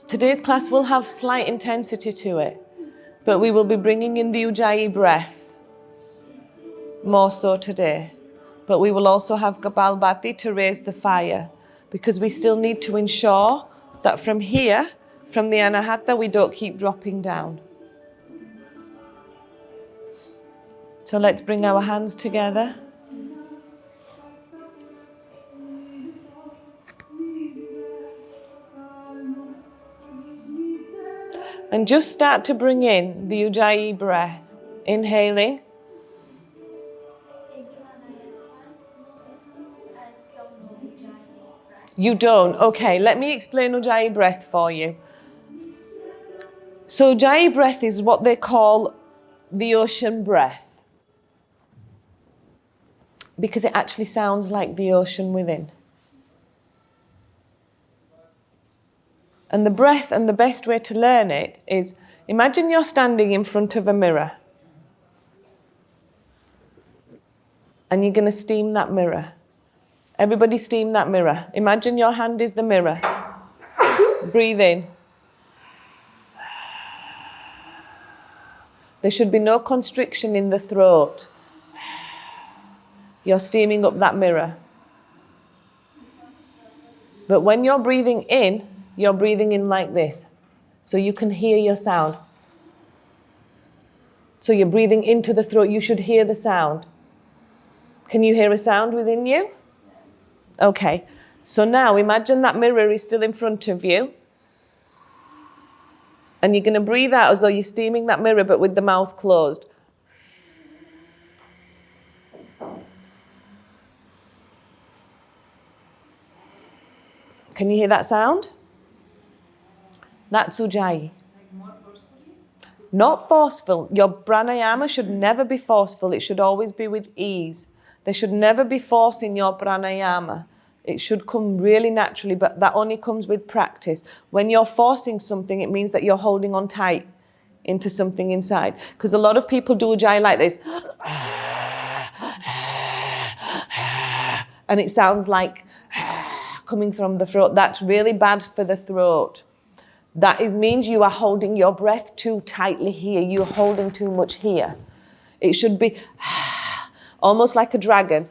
Today's class will have slight intensity to it, but we will be bringing in the Ujjayi breath more so today. But we will also have Kapalbhati to raise the fire, because we still need to ensure that from here, from the Anahata, we don't keep dropping down. So let's bring our hands together. And just start to bring in the Ujjayi breath. Inhaling. You don't? Okay, let me explain Ujjayi breath for you. So Ujjayi breath is what they call the ocean breath, because it actually sounds like the ocean within. And the breath, and the best way to learn it is, imagine you're standing in front of a mirror and you're going to steam that mirror. Everybody steam that mirror. Imagine your hand is the mirror. Breathe in. There should be no constriction in the throat. You're steaming up that mirror. But when you're breathing in, you're breathing in like this, so you can hear your sound. So you're breathing into the throat, you should hear the sound. Can you hear a sound within you? Okay, so now imagine that mirror is still in front of you, and you're going to breathe out as though you're steaming that mirror, but with the mouth closed. Can you hear that sound? That's Ujjayi. Like more forcefully? Not forceful. Your pranayama should never be forceful. It should always be with ease. There should never be force in your pranayama. It should come really naturally, but that only comes with practice. When you're forcing something, it means that you're holding on tight into something inside. Because a lot of people do Ujjayi like this. And it sounds like coming from the throat. That's really bad for the throat. That means you are holding your breath too tightly here. You're holding too much here. It should be almost like a dragon.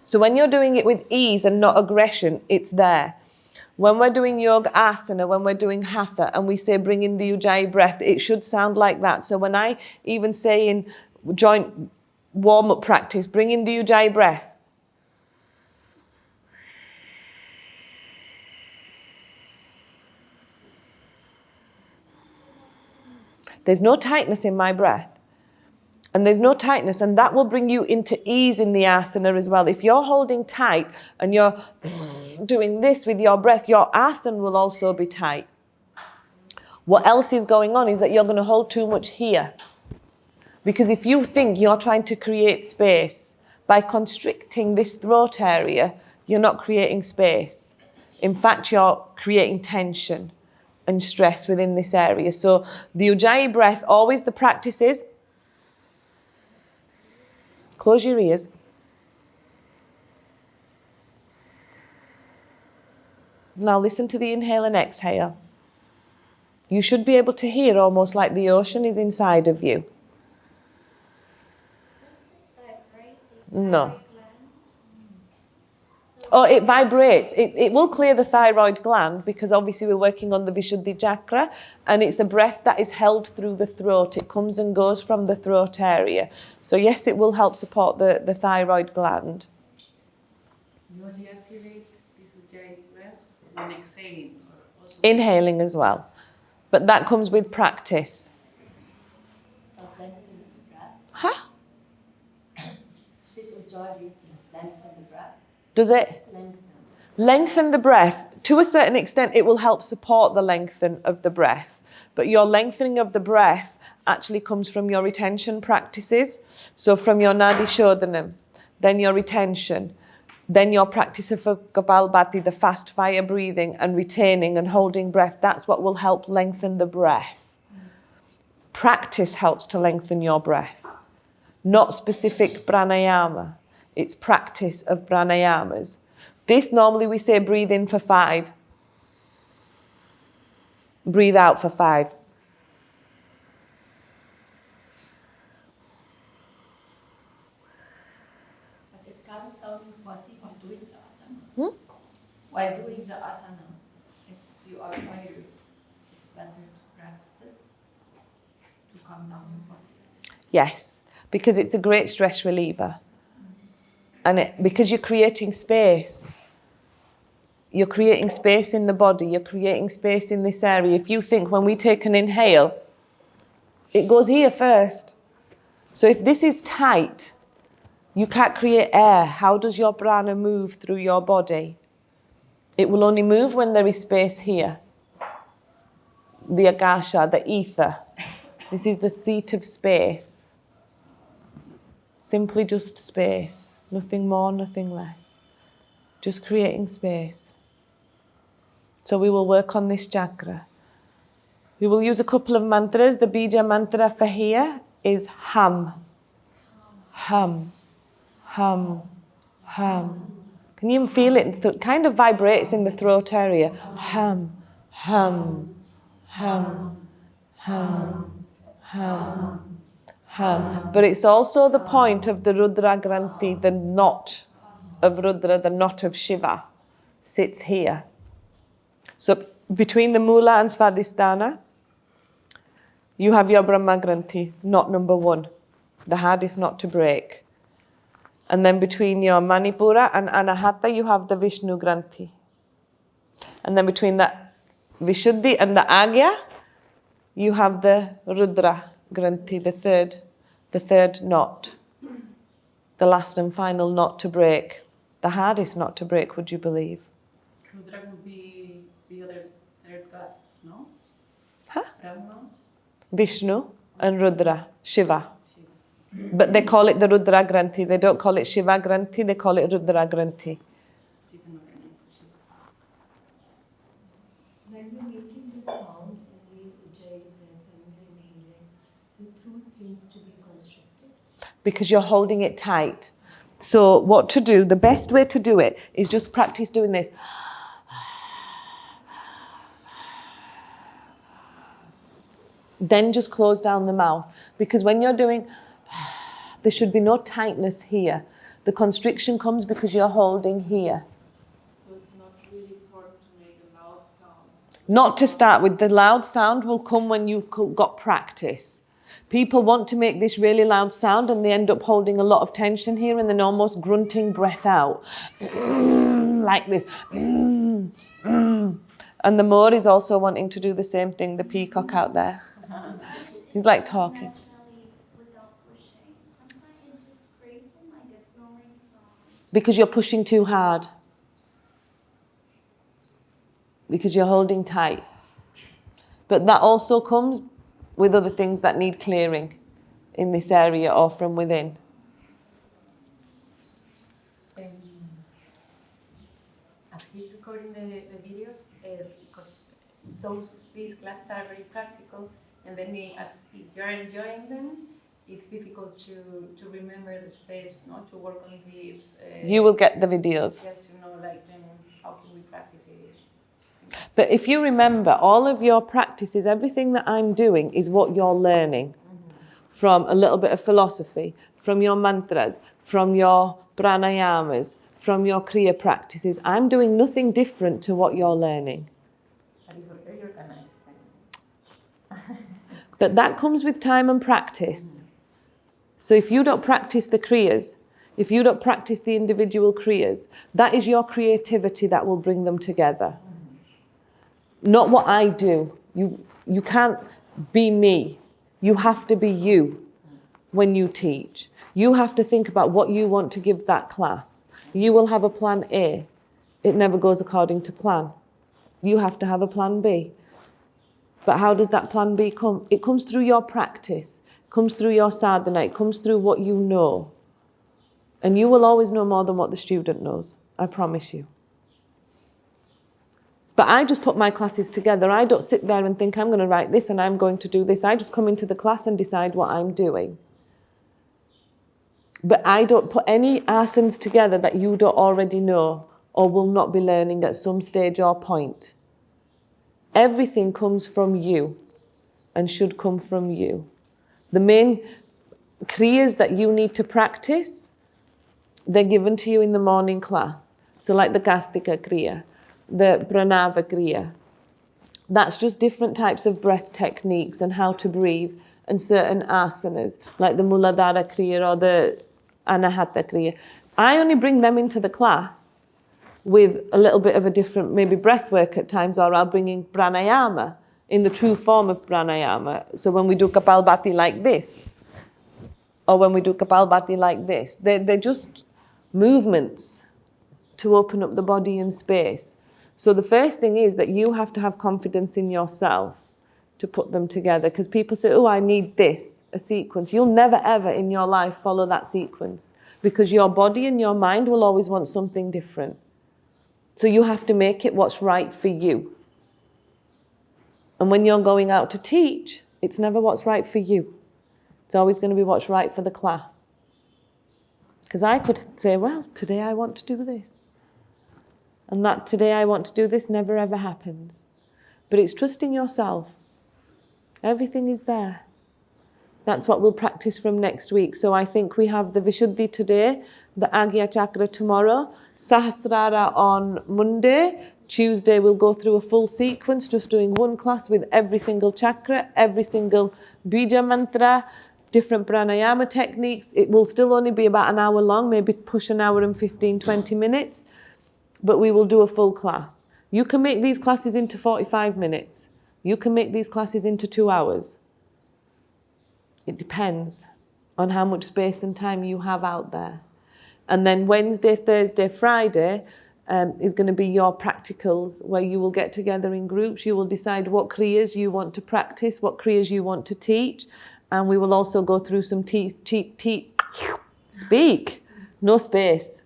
So when you're doing it with ease and not aggression, it's there. When we're doing yoga asana, when we're doing hatha, and we say bring in the Ujjayi breath, it should sound like that. So when I even say in joint warm-up practice, bring in the Ujjayi breath, there's no tightness in my breath. And there's no tightness, and that will bring you into ease in the asana as well. If you're holding tight and you're doing this with your breath, your asana will also be tight. What else is going on is that you're going to hold too much here. Because if you think you're trying to create space by constricting this throat area, you're not creating space. In fact, you're creating tension and stress within this area. So the Ujjayi breath, always the practice is, close your ears. Now listen to the inhale and exhale. You should be able to hear almost like the ocean is inside of you. Does it vibrate? No. Oh, it vibrates. It will clear the thyroid gland, because obviously we're working on the Vishuddhi chakra, and it's a breath that is held through the throat. It comes and goes from the throat area. So yes, it will help support the thyroid gland. You only activate this Ujjayi breath when exhaling. Or also Inhaling as well. But that comes with practice. Does lengthen the breath? Huh? This Ujjayi lengthen the breath. Does it? Lengthen. Lengthen the breath. To a certain extent, it will help support the lengthen of the breath. But your lengthening of the breath actually comes from your retention practices. So from your Nadi Shodhanam, then your retention, then your practice of Kapalbhati, the fast fire breathing and retaining and holding breath. That's what will help lengthen the breath. Practice helps to lengthen your breath, not specific pranayama. It's practice of pranayamas. This normally we say breathe in for 5. Breathe out for 5. But it comes down to what we are doing the asanas. While doing the asanas, if you are tired, it's better to practice it to calm down your body. Yes, because it's a great stress reliever. And because you're creating space. You're creating space in the body. You're creating space in this area. If you think when we take an inhale, it goes here first. So if this is tight, you can't create air. How does your prana move through your body? It will only move when there is space here. The akasha, the ether. This is the seat of space. Simply just space. Nothing more, nothing less. Just creating space. So we will work on this chakra. We will use a couple of mantras. The bija mantra for here is hum. Hum. Hum. Hum. Can you feel it? It kind of vibrates in the throat area. Hum. Hum. Hum. Hum. Hum. Hum. But it's also the point of the Rudra Granthi, the knot of Rudra, the knot of Shiva, sits here. So between the Mula and Svadhisthana, you have your Brahma Granthi, knot number 1, the hardest knot to break. And then between your Manipura and Anahata, you have the Vishnu Granthi. And then between the Vishuddhi and the Agya, you have the Rudra Granthi, the third knot, the last and final knot to break, the hardest knot to break, would you believe? Rudra would be the other third god, no? Huh? Brahma? Vishnu and Rudra, Shiva. But they call it the Rudra Granthi. They don't call it Shiva Granthi, they call it Rudra Granthi. Which is another name for Shiva. When you're making the sound in the Ujjayi breath and you're inhaling, the throat seems to be constricted. Because you're holding it tight. So what to do, the best way to do it is just practice doing this. Then just close down the mouth. Because when you're doing, there should be no tightness here. The constriction comes because you're holding here. So it's not really important to make a loud sound. Not to start with. The loud sound will come when you've got practice. People want to make this really loud sound and they end up holding a lot of tension here and then almost grunting breath out. Like this. And the Moor is also wanting to do the same thing, the peacock out there. He's like talking. Naturally, without pushing. Sometimes it's great in like a snoring song. Because you're pushing too hard. Because you're holding tight. But that also comes with other things that need clearing in this area or from within. As he's recording the videos, because these classes are very practical, and then as you're enjoying them, it's difficult to remember the steps, not to work on these. You will get the videos. Just to know, like, then how can we practice it? But if you remember, all of your practices, everything that I'm doing is what you're learning. From a little bit of philosophy, from your mantras, from your pranayamas, from your Kriya practices. I'm doing nothing different to what you're learning. That is very organized. But that comes with time and practice. So if you don't practice the Kriyas, if you don't practice the individual Kriyas, that is your creativity that will bring them together. Not what I do. You can't be me. You have to be you when you teach. You have to think about what you want to give that class. You will have a plan A. It never goes according to plan. You have to have a plan B. But how does that plan B come? It comes through your practice. It comes through your sadhana. It comes through what you know. And you will always know more than what the student knows. I promise you. But I just put my classes together. I don't sit there and think I'm going to write this and I'm going to do this. I just come into the class and decide what I'm doing. But I don't put any asanas together that you don't already know or will not be learning at some stage or point. Everything comes from you and should come from you. The main kriyas that you need to practice, they're given to you in the morning class. So like the Kastika Kriya, the Pranava Kriya. That's just different types of breath techniques and how to breathe, and certain asanas, like the Muladhara Kriya or the Anahata Kriya. I only bring them into the class with a little bit of a different, maybe breath work at times, or I'll bring in pranayama in the true form of pranayama. So when we do Kapalbhati like this, or when we do Kapalbhati like this, they're just movements to open up the body and space. So the first thing is that you have to have confidence in yourself to put them together, because people say, oh, I need this, a sequence. You'll never ever in your life follow that sequence, because your body and your mind will always want something different. So you have to make it what's right for you. And when you're going out to teach, it's never what's right for you. It's always going to be what's right for the class. Because I could say, well, today I want to do this. And that today I want to do this never ever happens. But it's trusting yourself. Everything is there. That's what we'll practice from next week. So I think we have the Vishuddhi today, the Agya Chakra tomorrow, Sahasrara on Monday. Tuesday we'll go through a full sequence, just doing one class with every single chakra, every single bija mantra, different pranayama techniques. It will still only be about an hour long, maybe push an hour and 15, 20 minutes, but we will do a full class. You can make these classes into 45 minutes. You can make these classes into 2 hours. It depends on how much space and time you have out there. And then Wednesday, Thursday, Friday is going to be your practicals, where you will get together in groups. You will decide what kriyas you want to practice, what kriyas you want to teach. And we will also go through some speak, no space.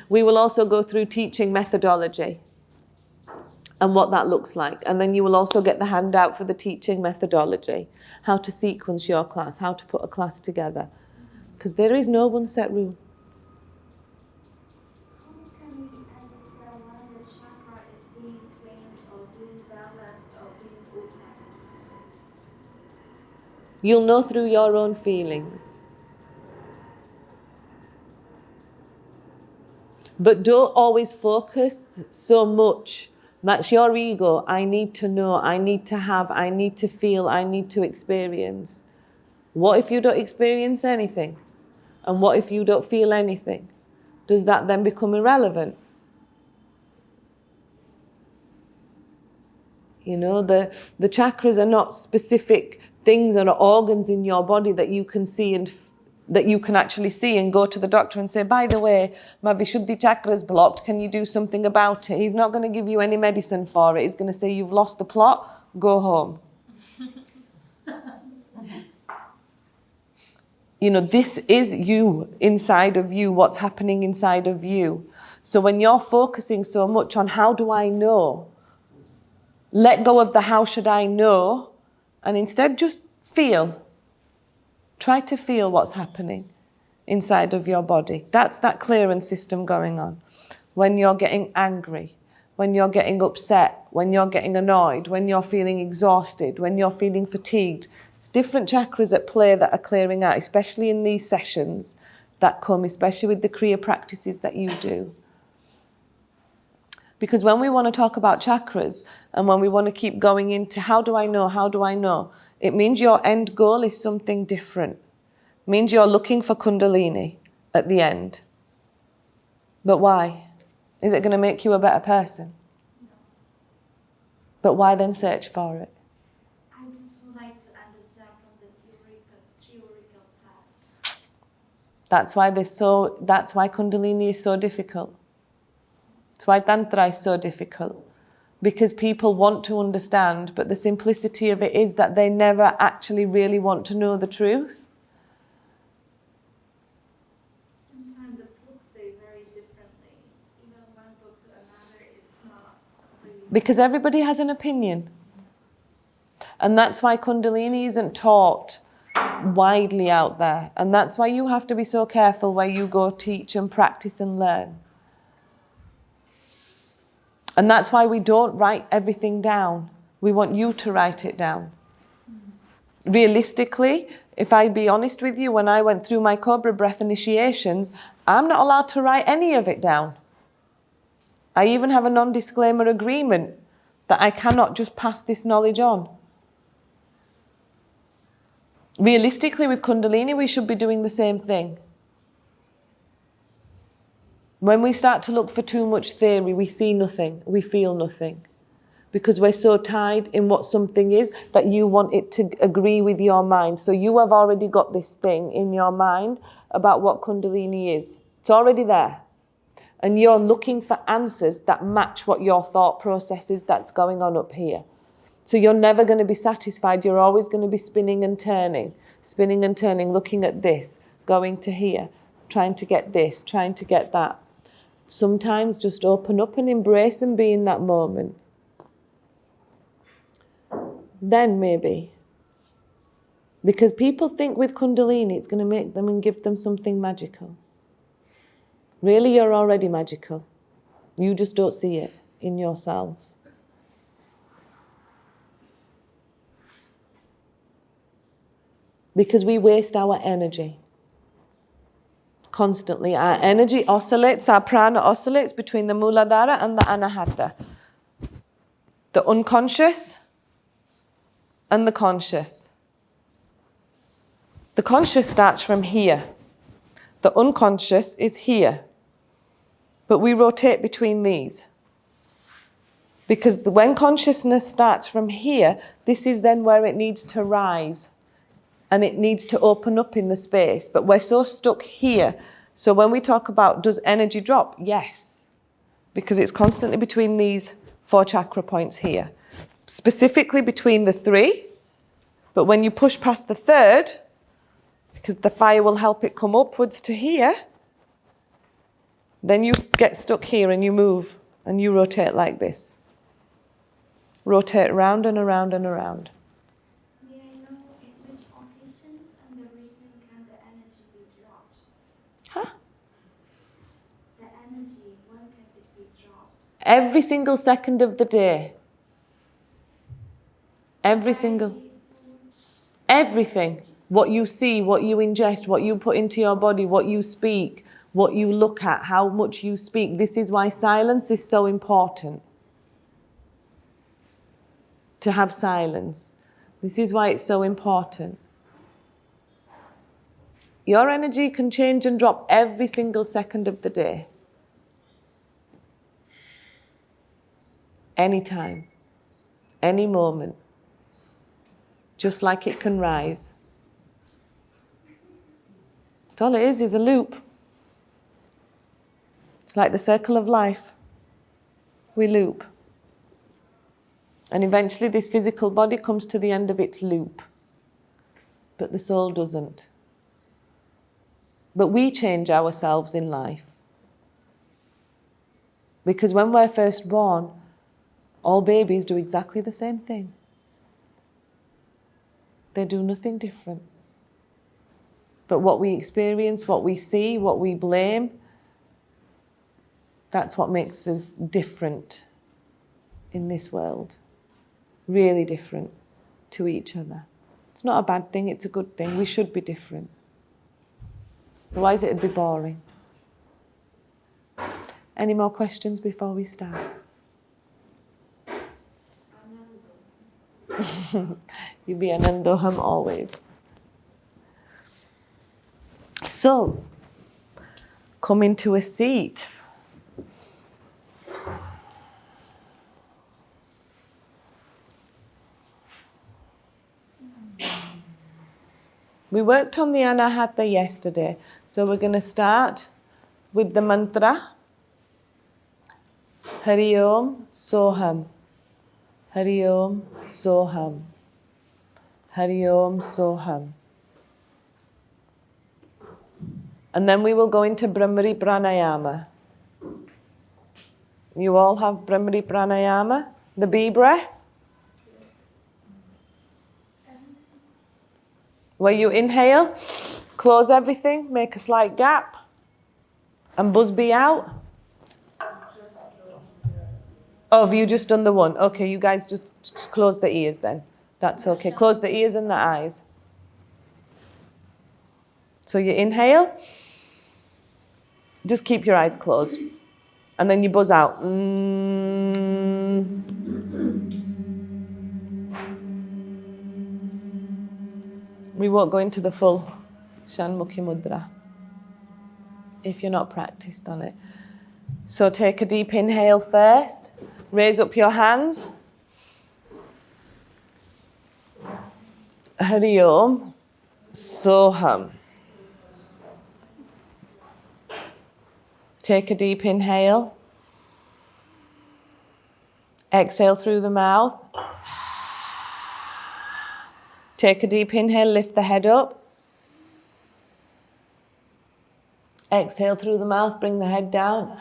We will also go through teaching methodology and what that looks like. And then you will also get the handout for the teaching methodology, how to sequence your class, how to put a class together. Because there is no one set rule. How can we understand when the chakra is being cleaned or being balanced or being opened? You'll know through your own feelings. But don't always focus so much. That's your ego. I need to know, I need to have, I need to feel, I need to experience. What if you don't experience anything? And what if you don't feel anything? Does that then become irrelevant? You know, the chakras are not specific things or organs in your body that you can see and that you can actually see and go to the doctor and say, by the way, my Vishuddhi chakra is blocked, can you do something about it? He's not going to give you any medicine for it. He's going to say, you've lost the plot, go home. You know, this is you, inside of you, what's happening inside of you. So when you're focusing so much on how do I know, let go of the how should I know, and instead just feel. Try to feel what's happening inside of your body. That's that clearance system going on. When you're getting angry, when you're getting upset, when you're getting annoyed, when you're feeling exhausted, when you're feeling fatigued. It's different chakras at play that are clearing out, especially in these sessions that come, especially with the Kriya practices that you do. Because when we want to talk about chakras and when we want to keep going into how do I know, it means your end goal is something different. It means you're looking for Kundalini at the end. But why? Is it going to make you a better person? No. But why then search for it? I just would like to understand from the theoretical part. That's why Kundalini is so difficult. That's why Tantra is so difficult. Because people want to understand, but the simplicity of it is that they never actually really want to know the truth. Sometimes the books say very differently. Even one book to another, it's not really... Because everybody has an opinion. And that's why Kundalini isn't taught widely out there. And that's why you have to be so careful where you go teach and practice and learn. And that's why we don't write everything down. We want you to write it down. Realistically, if I be honest with you, when I went through my Cobra breath initiations, I'm not allowed to write any of it down. I even have a non-disclaimer agreement that I cannot just pass this knowledge on. Realistically, with Kundalini, we should be doing the same thing. When we start to look for too much theory, we see nothing, we feel nothing. Because we're so tied in what something is that you want it to agree with your mind. So you have already got this thing in your mind about what Kundalini is. It's already there. And you're looking for answers that match what your thought process is that's going on up here. So you're never going to be satisfied. You're always going to be spinning and turning, looking at this, going to here, trying to get this, trying to get that. Sometimes just open up and embrace and be in that moment. Then maybe. Because people think with Kundalini it's going to make them and give them something magical. Really, you're already magical. You just don't see it in yourself. Because we waste our energy. Constantly. Our energy oscillates, our prana oscillates between the Muladhara and the Anahata. The unconscious and the conscious. The conscious starts from here. The unconscious is here. But we rotate between these. Because when consciousness starts from here, this is then where it needs to rise. And it needs to open up in the space. But we're so stuck here. So when we talk about does energy drop? Yes. Because it's constantly between these 4 chakra points here. Specifically between the 3. But when you push past the 3rd, because the fire will help it come upwards to here, then you get stuck here and you move and you rotate like this. Rotate around and around and around. May I know in which occasions and the reason can the energy be dropped? Huh? The energy, when can it be dropped? Every single second of the day. Every single. Society, food, Everything. What you see, what you ingest, what you put into your body, what you speak, what you look at, how much you speak. This is why silence is so important. To have silence. This is why it's so important. Your energy can change and drop every single second of the day. Anytime. Any moment. Just like it can rise. All it is a loop. It's like the circle of life. We loop. And eventually this physical body comes to the end of its loop. But the soul doesn't. But we change ourselves in life. Because when we're first born, all babies do exactly the same thing. They do nothing different. But what we experience, what we see, what we blame, that's what makes us different in this world. Really different to each other. It's not a bad thing, it's a good thing. We should be different. Otherwise it'd be boring. Any more questions before we start? You be Anandoham always. So, come into a seat. We worked on the Anahata yesterday, so we're going to start with the mantra. Hari Om Soham. Hari Om Soham. Hari Om Soham. And then we will go into Brahmari Pranayama. You all have Brahmari Pranayama? The bee breath? yes. Where you inhale, close everything, make a slight gap, and buzz bee out. Oh, have you just done the one? Okay, you guys just close the ears then. That's okay. Close the ears and the eyes. So you inhale. Just keep your eyes closed. And then you buzz out. We won't go into the full Shanmukhi Mudra if you're not practiced on it. So take a deep inhale first. Raise up your hands. Hari Om Soham. Take a deep inhale. Exhale through the mouth. Take a deep inhale, lift the head up. Exhale through the mouth, bring the head down.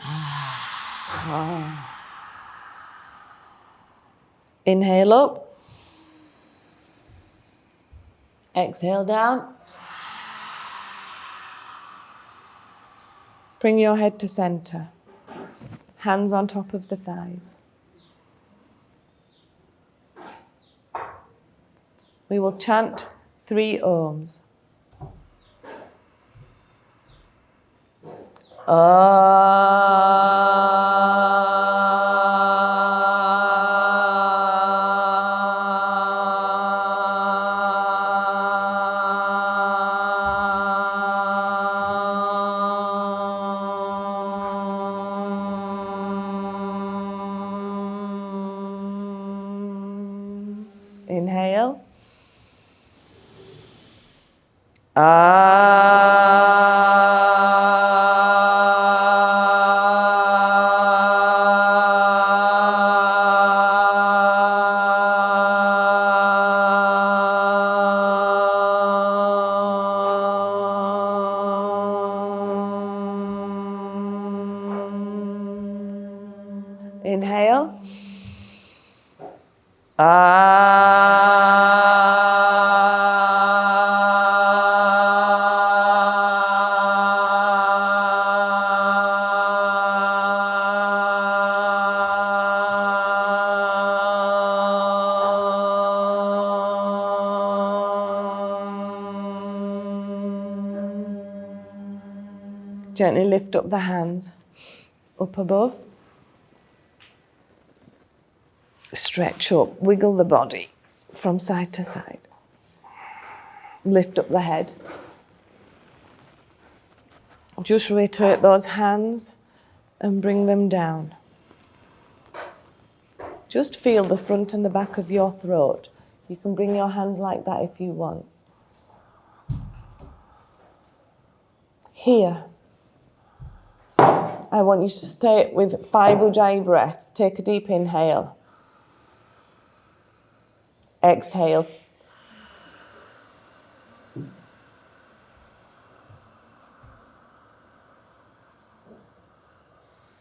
Inhale up. Exhale down. Bring your head to center. Hands on top of the thighs. We will chant 3 Oms. Inhale. Inhale. Gently lift up the hands up above. Stretch up, wiggle the body from side to side. Lift up the head. Just rotate those hands and bring them down. Just feel the front and the back of your throat. You can bring your hands like that if you want. Here, I want you to stay with 5 Ujjayi breaths. Take a deep inhale. Exhale.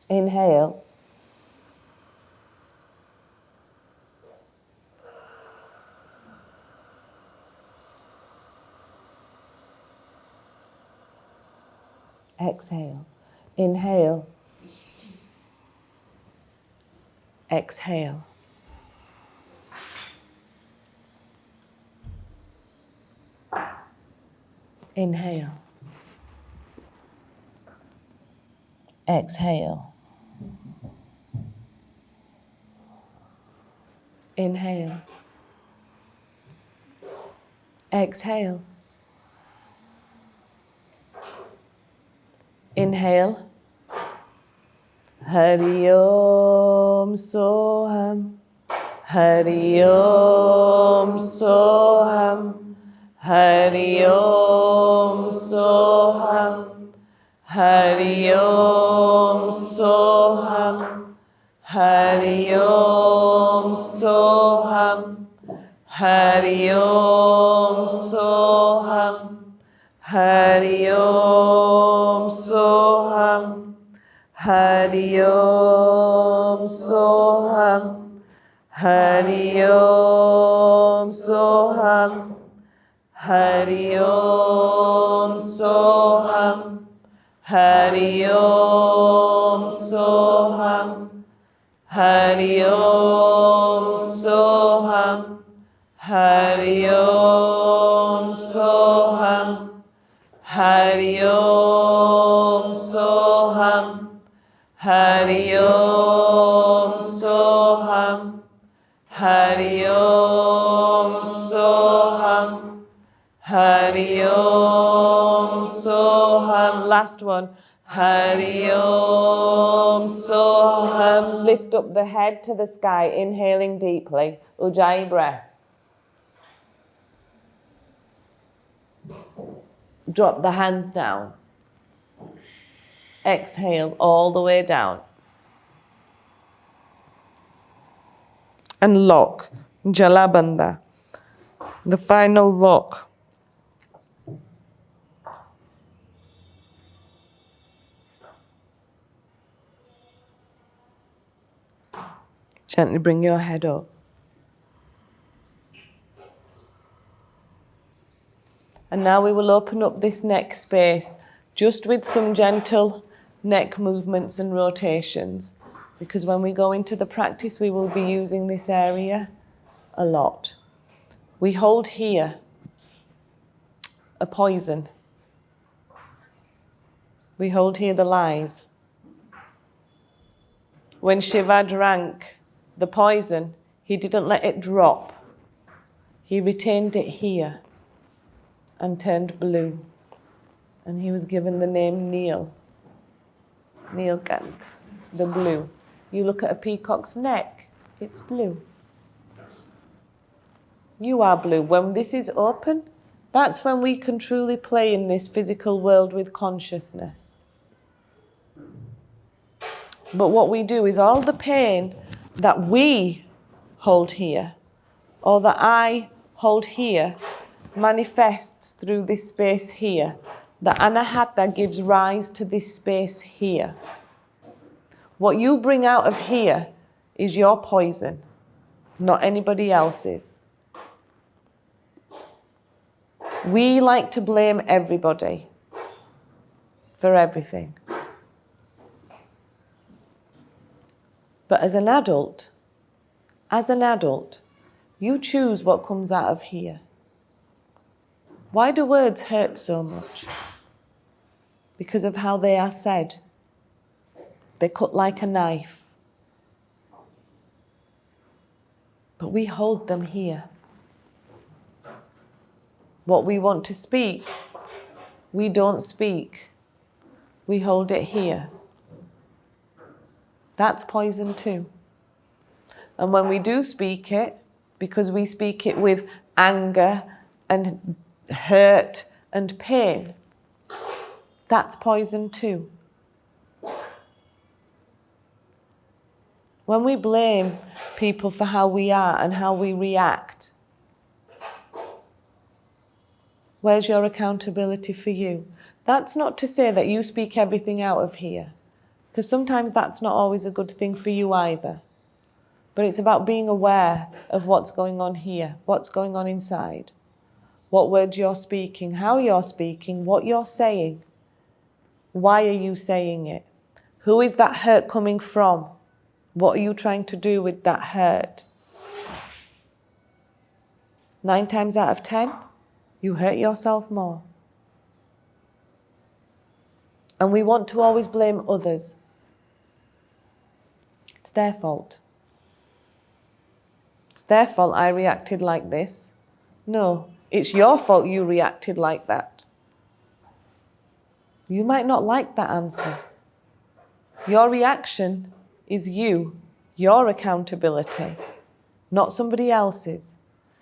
Inhale. Exhale. Inhale. Exhale. Inhale. Exhale. Inhale. Exhale. Inhale. Hari Om Soham. Hari Om Soham. Hari Om Soham. Hari Om Soham. Hari Om Soham. Hari Om Soham. Hari Om Soham. Hari Om Soham. Hari Om Soham. Hari Om Soham. Hari Om Soham. Hari Om Soham, Hari Om Soham, Hari Om Soham, Hari Om Soham, Hari Om Soham, Hari Om Soham. Last one. Hari Om Soham. Lift up the head to the sky, inhaling deeply. Ujjayi breath. Drop the hands down. Exhale all the way down. And lock. Jalabandha. The final lock. Gently bring your head up. And now we will open up this neck space just with some gentle neck movements and rotations. Because when we go into the practice, we will be using this area a lot. We hold here a poison. We hold here the lies. When Shiva drank the poison, he didn't let it drop. He retained it here and turned blue. And he was given the name Neel. Neelkant, the blue. You look at a peacock's neck, it's blue. You are blue. When this is open, that's when we can truly play in this physical world with consciousness. But what we do is all the pain that we hold here, or that I hold here, manifests through this space here. The anahata gives rise to this space here. What you bring out of here is your poison, not anybody else's. We like to blame everybody for everything. But as an adult, you choose what comes out of here. Why do words hurt so much? Because of how they are said. They cut like a knife. But we hold them here. What we want to speak, we don't speak. We hold it here. That's poison too. And when we do speak it, because we speak it with anger and hurt and pain, that's poison too. When we blame people for how we are and how we react, where's your accountability for you? That's not to say that you speak everything out of here, because sometimes that's not always a good thing for you either. But it's about being aware of what's going on here, what's going on inside, what words you're speaking, how you're speaking, what you're saying. Why are you saying it? Who is that hurt coming from? What are you trying to do with that hurt? 9 times out of 10, you hurt yourself more. And we want to always blame others. It's their fault. It's their fault I reacted like this. No, it's your fault you reacted like that. You might not like that answer. Your reaction is you, your accountability, not somebody else's.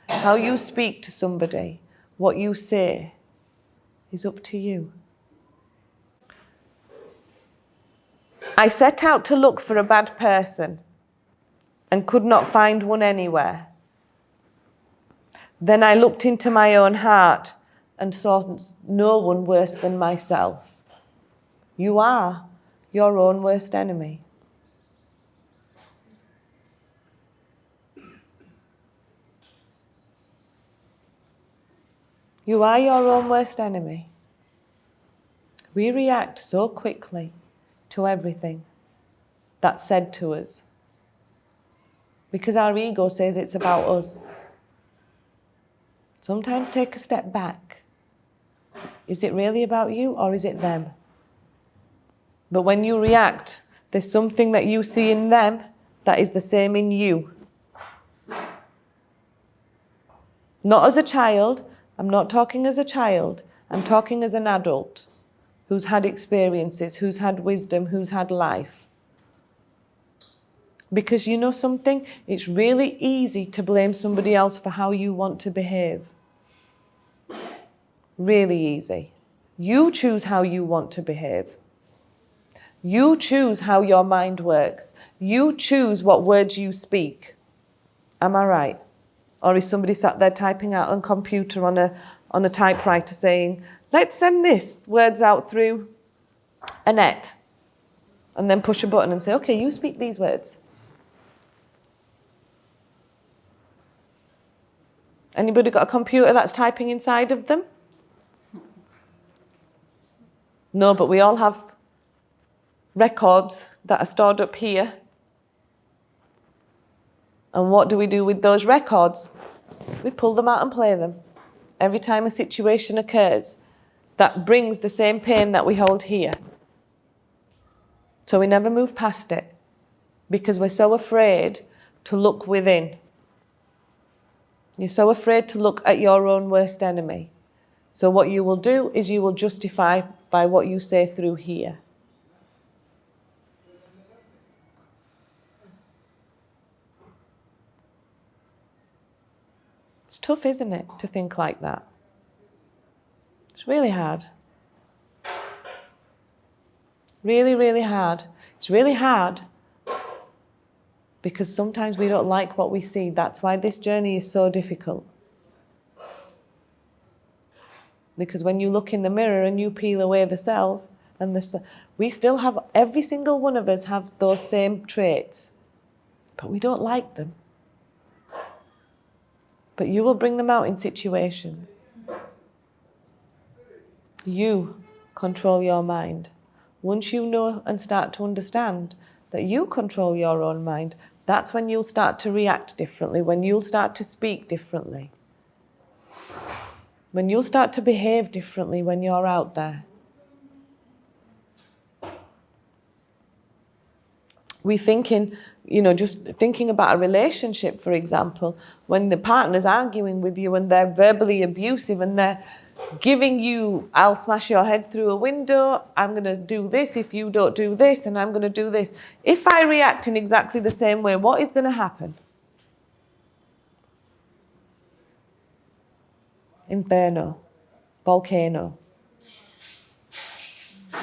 How you speak to somebody, what you say, is up to you. I set out to look for a bad person and could not find one anywhere. Then I looked into my own heart and saw no one worse than myself. You are your own worst enemy. You are your own worst enemy. We react so quickly to everything that's said to us. because our ego says it's about us. Sometimes take a step back. Is it really about you or is it them? But when you react, there's something that you see in them that is the same in you. Not as a child. I'm not talking as a child. I'm talking as an adult who's had experiences, who's had wisdom, who's had life. Because you know something? It's really easy to blame somebody else for how you want to behave. Really easy. You choose how you want to behave. You choose how your mind works. You choose what words you speak. Am I right? Or is somebody sat there typing out on a computer on a typewriter saying, let's send this words out through a net, and then push a button and say, okay, you speak these words. Anybody got a computer that's typing inside of them? No, but we all have records that are stored up here. And what do we do with those records? We pull them out and play them. Every time a situation occurs that brings the same pain that we hold here. So we never move past it because we're so afraid to look within. You're so afraid to look at your own worst enemy. So what you will do is you will justify by what you say through here. It's tough, isn't it, to think like that? It's really hard. Really, really hard. It's really hard because sometimes we don't like what we see. That's why this journey is so difficult. Because when you look in the mirror and you peel away the self, and we still have, every single one of us have those same traits, but we don't like them. But you will bring them out in situations. You control your mind. Once you know and start to understand that you control your own mind, that's when you'll start to react differently, when you'll start to speak differently, when you'll start to behave differently when you're out there. Just thinking about a relationship, for example, when the partner's arguing with you and they're verbally abusive and they're giving you, I'll smash your head through a window, I'm going to do this if you don't do this, and I'm going to do this. If I react in exactly the same way, what is going to happen? Inferno, volcano.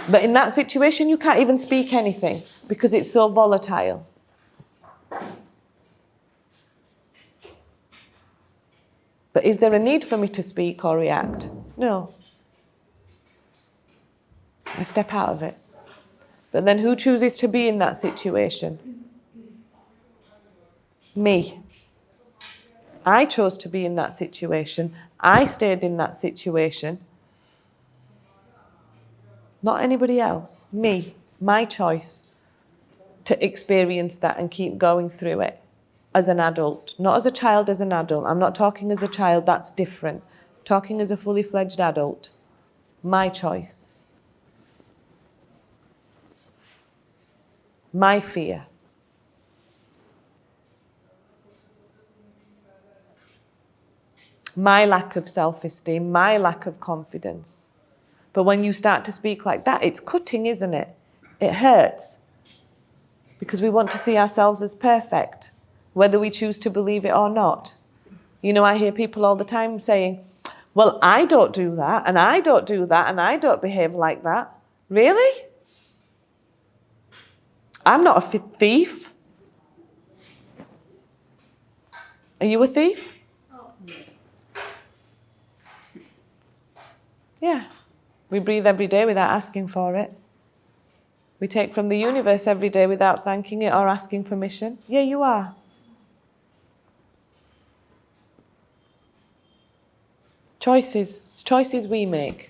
But in that situation, you can't even speak anything because it's so volatile. But is there a need for me to speak or react? No. I step out of it. But then who chooses to be in that situation? Me. I chose to be in that situation. I stayed in that situation. Not anybody else. Me. My choice to experience that and keep going through it as an adult. Not as a child, as an adult. I'm not talking as a child, that's different. Talking as a fully fledged adult. My choice. My fear. My lack of self-esteem, my lack of confidence. But when you start to speak like that, it's cutting, isn't it? It hurts. Because we want to see ourselves as perfect, whether we choose to believe it or not. You know, I hear people all the time saying, well, I don't do that, and I don't do that, and I don't behave like that. Really? I'm not a thief. Are you a thief? Oh, yes. Yeah. We breathe every day without asking for it. We take from the universe every day without thanking it or asking permission. Yeah, you are. Choices. It's choices we make.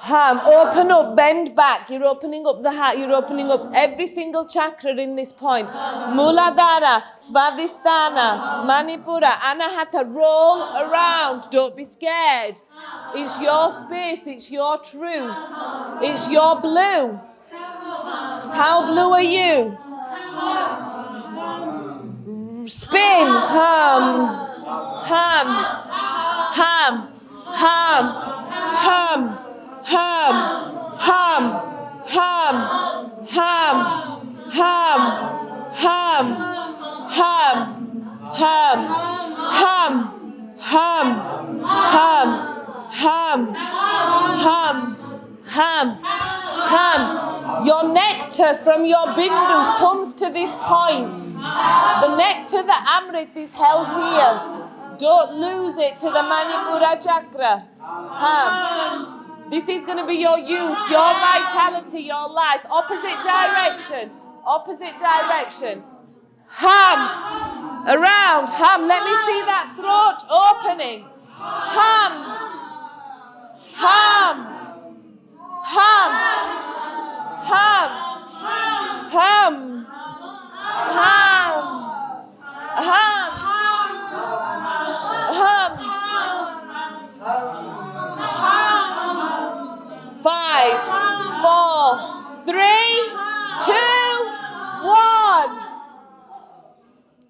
Open up, bend back. You're opening up the heart. You're opening up every single chakra in this point. Muladhara, Svadhisthana, Manipura, Anahata. Roll around. Don't be scared. It's your space. It's your truth. It's your blue. How blue are you? Spin. Hum. Hum. Hum. Hum. Hum. Hum, hum, hum, hum, hum, hum, hum, hum, hum, hum, hum, hum, hum, hum. Your nectar from your bindu comes to this point. The nectar, the amrit, is held here. Don't lose it to the Manipura chakra. Hum. This is going to be your youth, your vitality, your life. Opposite direction. Opposite direction. Hum. Around. Hum. Let me see that throat opening. Hum. Hum. Hum. Hum. Hum. Hum. Hum. Hum. 5, 4, 3, 2, 1.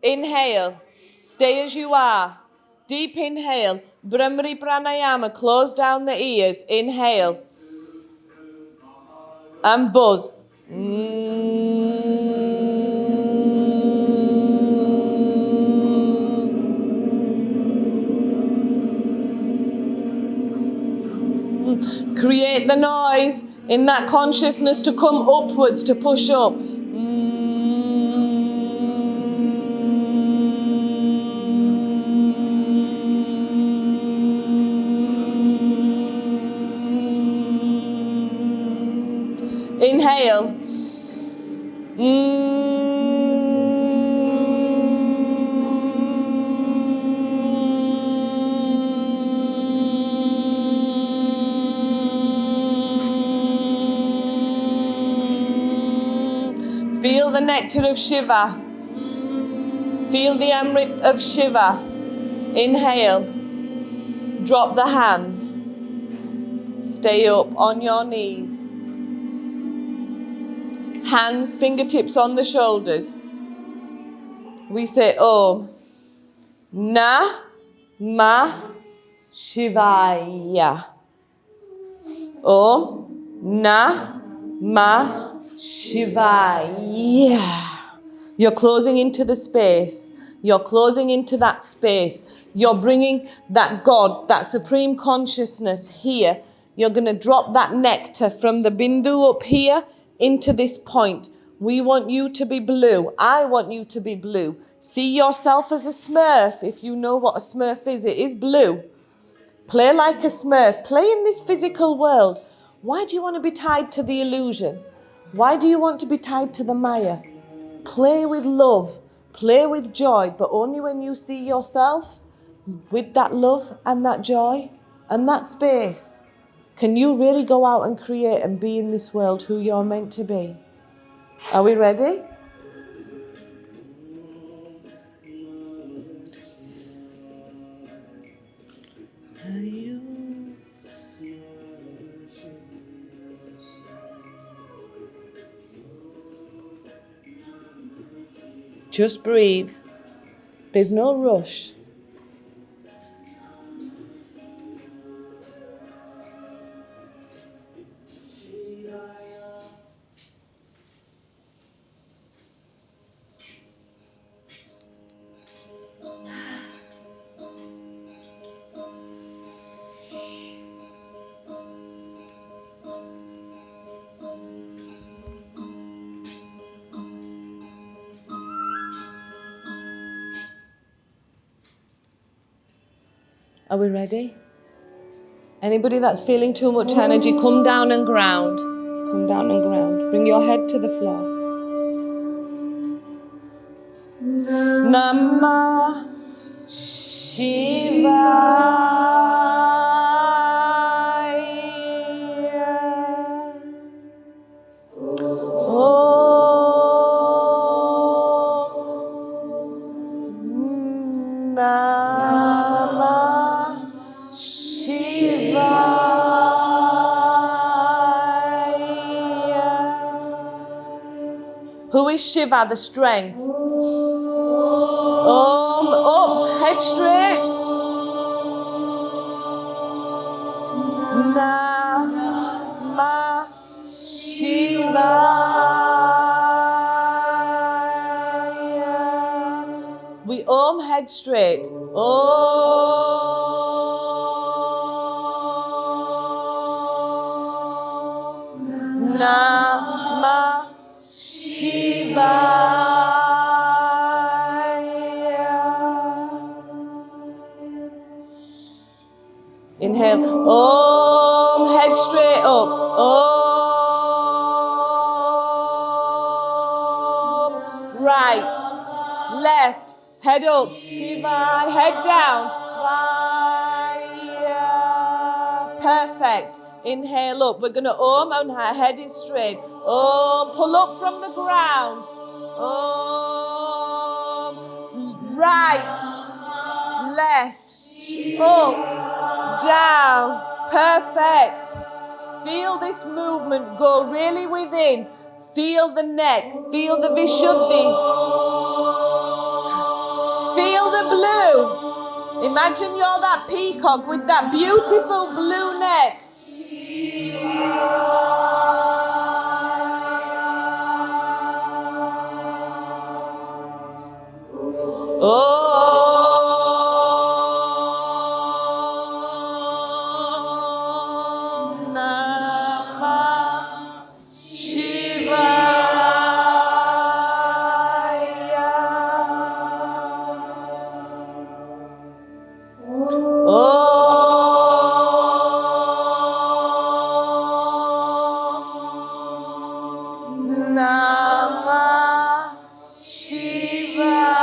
Inhale. Stay as you are. Deep inhale. Brahmari pranayama. Close down the ears. Inhale. And buzz. Create the noise in that consciousness to come upwards, to push up. Inhale. Feel the nectar of Shiva. Feel the amrit of Shiva. Inhale. Drop the hands. Stay up on your knees. Hands, fingertips on the shoulders. We say Om. Namah Shivaya. Om Namah Shivaya. You're closing into the space. You're closing into that space. You're bringing that God, that supreme consciousness here. You're going to drop that nectar from the bindu up here into this point. We want you to be blue. I want you to be blue. See yourself as a smurf. If you know what a smurf is, it is blue. Play like a smurf. Play in this physical world. Why do you want to be tied to the illusion? Why do you want to be tied to the Maya? Play with love. Play with joy. But only when you see yourself with that love and that joy and that space can you really go out and create and be in this world who you're meant to be. Are we ready? Just breathe. There's no rush. Are we ready? Anybody that's feeling too much energy, come down and ground. Come down and ground. Bring your head to the floor. Namah Shivaya. Who is Shiva, the strength? Om, up, head straight. Namah Shivaya. We Om, head straight. Om Namah Shivaya. Inhale. Om, head straight up. Om. Right. Left. Head up. Shiva. Head down. Vaya. Perfect. Inhale up. We're going to Om and our head is straight. Om. Pull up from the ground. Om. Right. Left. Up. Down. Perfect. Feel this movement go really within. Feel the neck. Feel the Vishuddhi. Feel the blue. Imagine you're that peacock with that beautiful blue neck. Om Namah Shivaya. Om Namah Shivaya.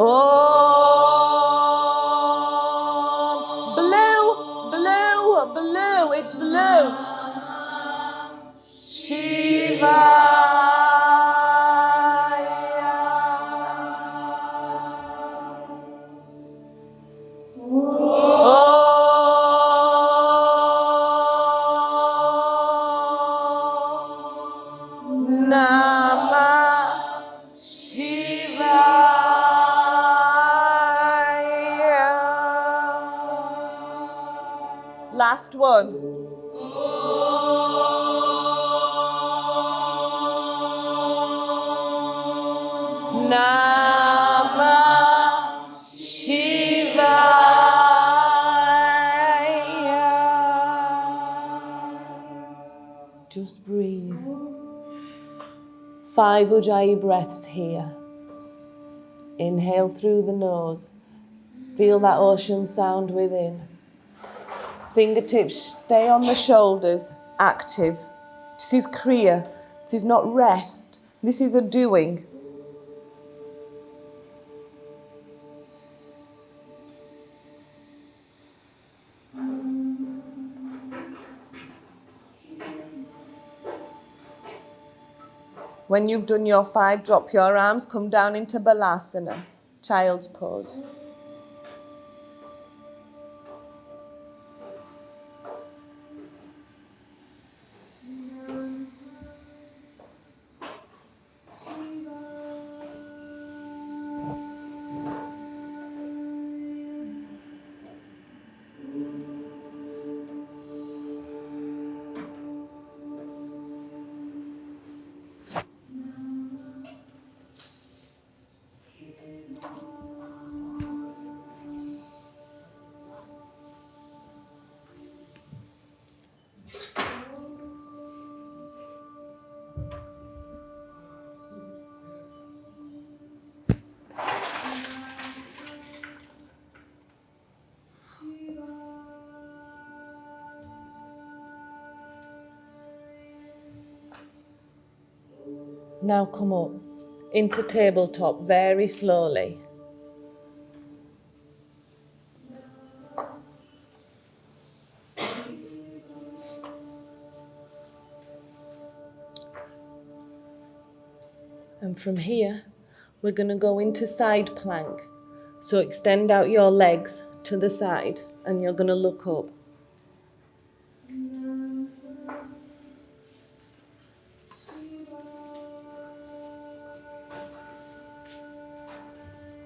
Om. Blue, blue, blue. It's blue. Om Namah Shivaya. Last one. Namah Shivaya. Just breathe. 5 Ujjayi breaths here. Inhale through the nose. Feel that ocean sound within. Fingertips stay on the shoulders, active. This is Kriya. This is not rest. This is a doing. When you've done your 5, drop your arms, come down into Balasana, child's pose. Now come up into tabletop very slowly. And from here, we're going to go into side plank. So extend out your legs to the side and you're going to look up.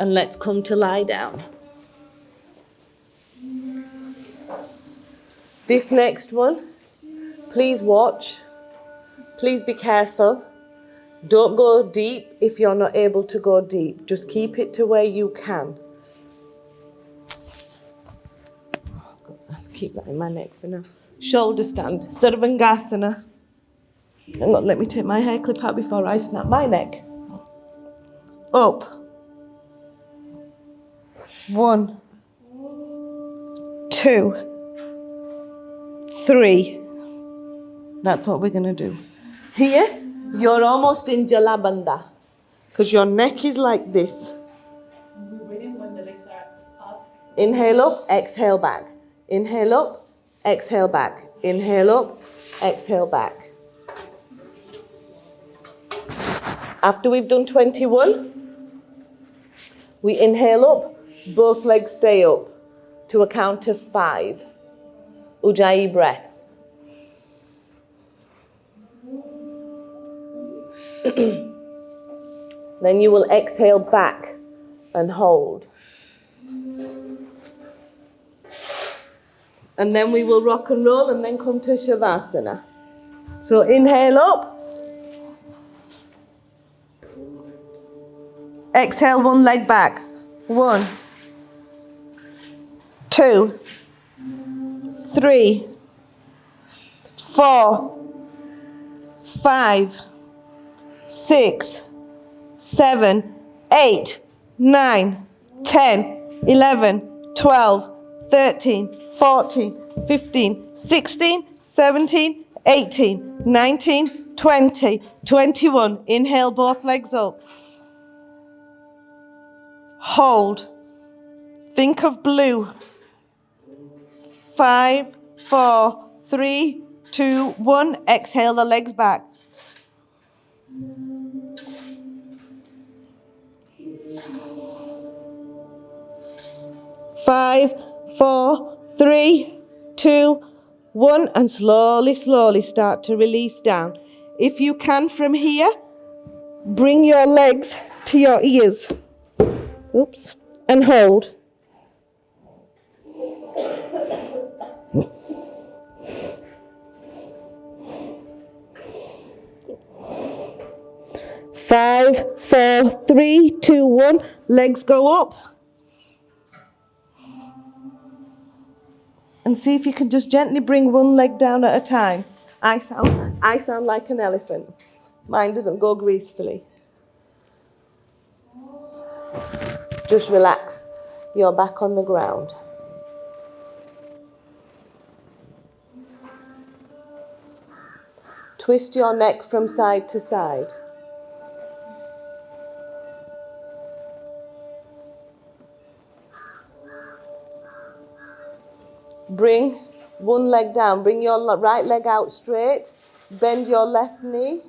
And let's come to lie down. This next one, please watch. Please be careful. Don't go deep if you're not able to go deep. Just keep it to where you can. I'll keep that in my neck for now. Shoulder stand, Sarvangasana. Hang on, let me take my hair clip out before I snap my neck. Up. 1, 2, 3. That's what we're going to do. Here, you're almost in Jalabandha because your neck is like this. We breathe in when the legs are up. Inhale up, exhale back. Inhale up, exhale back. Inhale up, exhale back. After we've done 21, we inhale up, both legs stay up to a count of 5. Ujjayi breaths. Then you will exhale back and hold. And then we will rock and roll and then come to Shavasana. So inhale up. Exhale one leg back. 1, 2, 3, 4, 5, 6, 7, 8, 9, 10, 11, 12, 13, 14, 15, 16, 17, 18, 19, 20, 21. Inhale both legs up. Hold. Think of blue. 5, 4, 3, 2, 1. Exhale the legs back. Five, 4, 3, 2, 1, and slowly, slowly start to release down. If you can from here, bring your legs to your ears. Oops. And hold. Five, 4, 3, 2, 1. Legs go up. And see if you can just gently bring one leg down at a time. I sound like an elephant. Mine doesn't go gracefully. Just relax. You're back on the ground. Twist your neck from side to side. Bring one leg down. Bring your right leg out straight. Bend your left knee.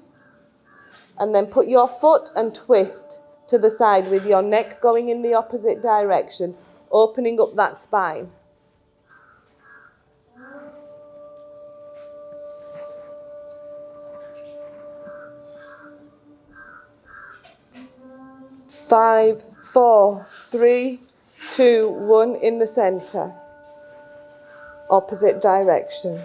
And then put your foot and twist to the side with your neck going in the opposite direction, opening up that spine. Five, 4, 3, 2, 1 in the center. Opposite direction.